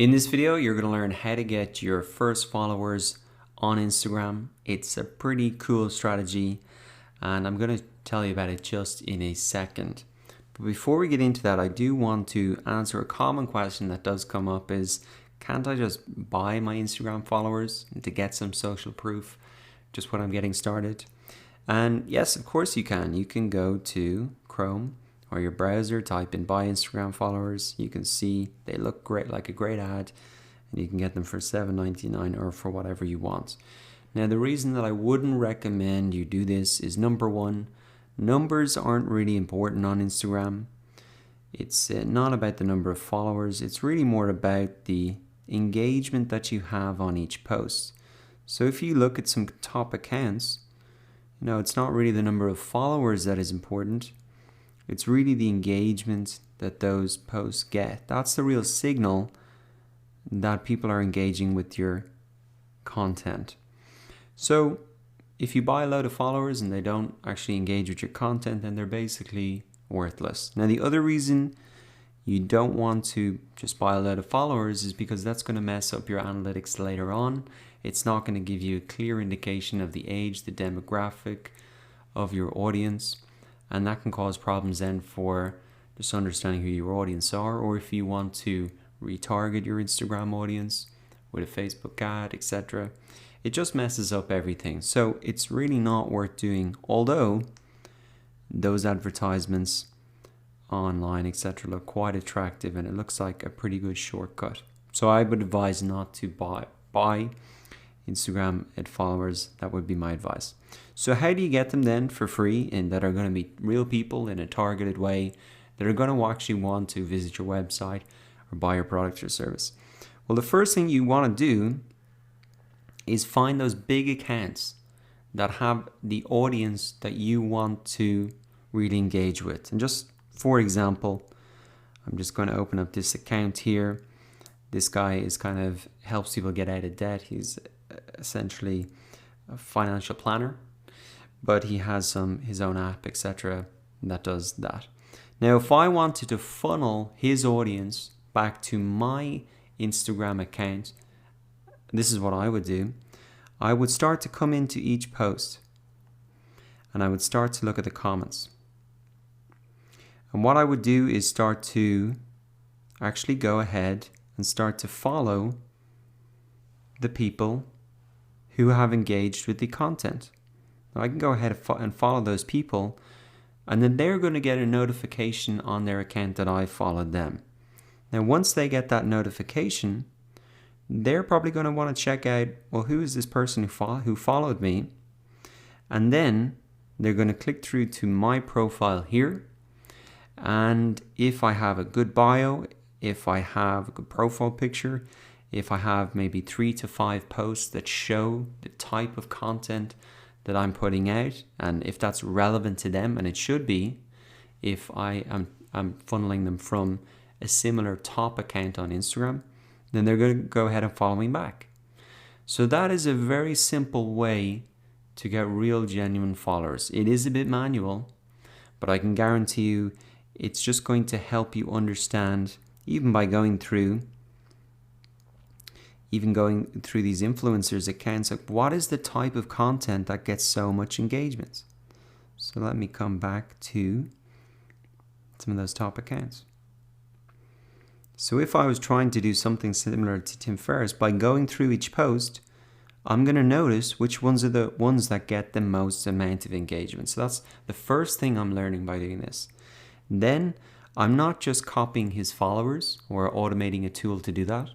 In this video, you're going to learn how to get your first followers on Instagram. It's a pretty cool strategy, and I'm going to tell you about it just in a second. But before we get into that, I do want to answer a common question that does come up is, can't I just buy my Instagram followers to get some social proof just when I'm getting started? And yes, of course you can. You can go to Chrome or your browser, type in buy Instagram followers. You can see they look great, like a great ad, and you can get them for $7.99 or for whatever you want. Now, the reason that I wouldn't recommend you do this is, number one, numbers aren't really important on Instagram. It's not about the number of followers. It's really more about the engagement that you have on each post. So if you look at some top accounts, it's not really the number of followers that is important. It's really the engagement that those posts get. That's the real signal that people are engaging with your content. So if you buy a load of followers and they don't actually engage with your content, then they're basically worthless. Now, the other reason you don't want to just buy a load of followers is because that's going to mess up your analytics later on. It's not going to give you a clear indication of the age, the demographic of your audience. And that can cause problems then for just understanding who your audience are, or if you want to retarget your Instagram audience with a Facebook ad, etc. It just messes up everything. So it's really not worth doing, although those advertisements online, etc. look quite attractive and it looks like a pretty good shortcut. So I would advise not to buy Instagram ad followers. That would be my advice. So how do you get them then for free, and that are going to be real people in a targeted way that are going to actually want to visit your website or buy your product or service? Well, the first thing you want to do is find those big accounts that have the audience that you want to really engage with. And just for example, I'm just going to open up this account here. This guy is kind of helps people get out of debt. He's essentially a financial planner, but he has his own app, etc. that does that. Now, if I wanted to funnel his audience back to my Instagram account, this is what I would do. I would start to come into each post and I would start to look at the comments. And what I would do is start to actually go ahead and start to follow the people who have engaged with the content. Now I can go ahead and follow those people, and then they're going to get a notification on their account that I followed them. Now, once they get that notification, they're probably going to want to check out, well, who is this person who followed me? And then they're going to click through to my profile here. And if I have a good bio, if I have a good profile picture, if I have maybe 3 to 5 posts that show the type of content that I'm putting out, and if that's relevant to them, and it should be, if I'm funneling them from a similar top account on Instagram, then they're going to go ahead and follow me back. So that is a very simple way to get real, genuine followers. It is a bit manual, but I can guarantee you it's just going to help you understand, even by going through these influencers' accounts, like what is the type of content that gets so much engagement. So let me come back to some of those top accounts. So if I was trying to do something similar to Tim Ferriss, by going through each post, I'm going to notice which ones are the ones that get the most amount of engagement. So that's the first thing I'm learning by doing this. Then I'm not just copying his followers or automating a tool to do that.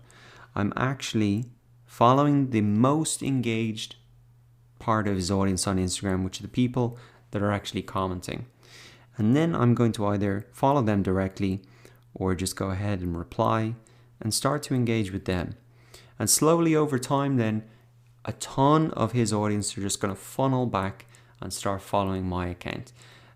I'm actually following the most engaged part of his audience on Instagram, which are the people that are actually commenting. And then I'm going to either follow them directly or just go ahead and reply and start to engage with them. And slowly over time then, a ton of his audience are just going to funnel back and start following my account.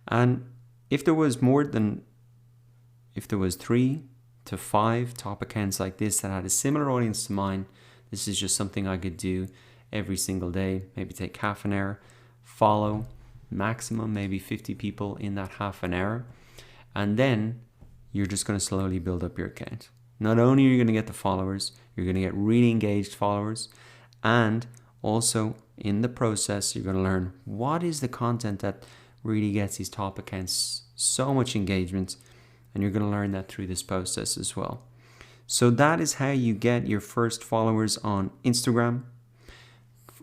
And if there was 3 to 5 top accounts like this that had a similar audience to mine, this is just something I could do every single day. Maybe take half an hour, follow maximum maybe 50 people in that half an hour, and then you're just going to slowly build up your account. Not only are you going to get the followers, you're going to get really engaged followers, and also in the process, you're going to learn what is the content that really gets these top accounts so much engagement, and you're going to learn that through this process as well. So that is how you get your first followers on Instagram.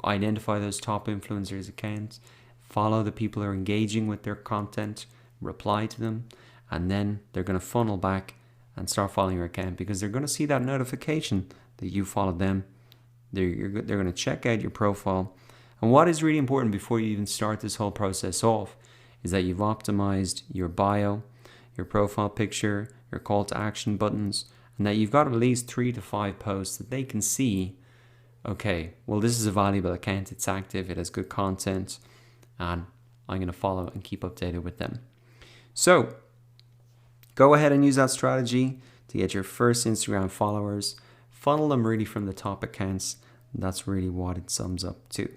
Identify those top influencers' accounts, follow the people who are engaging with their content, reply to them, and then they're going to funnel back and start following your account because they're going to see that notification that you followed them. They're going to check out your profile. And what is really important before you even start this whole process off is that you've optimized your bio, your profile picture, your call to action buttons, and that you've got at least 3 to 5 posts that they can see, okay, well, this is a valuable account, it's active, it has good content, and I'm going to follow and keep updated with them. So go ahead and use that strategy to get your first Instagram followers. Funnel them really from the top accounts. That's really what it sums up to.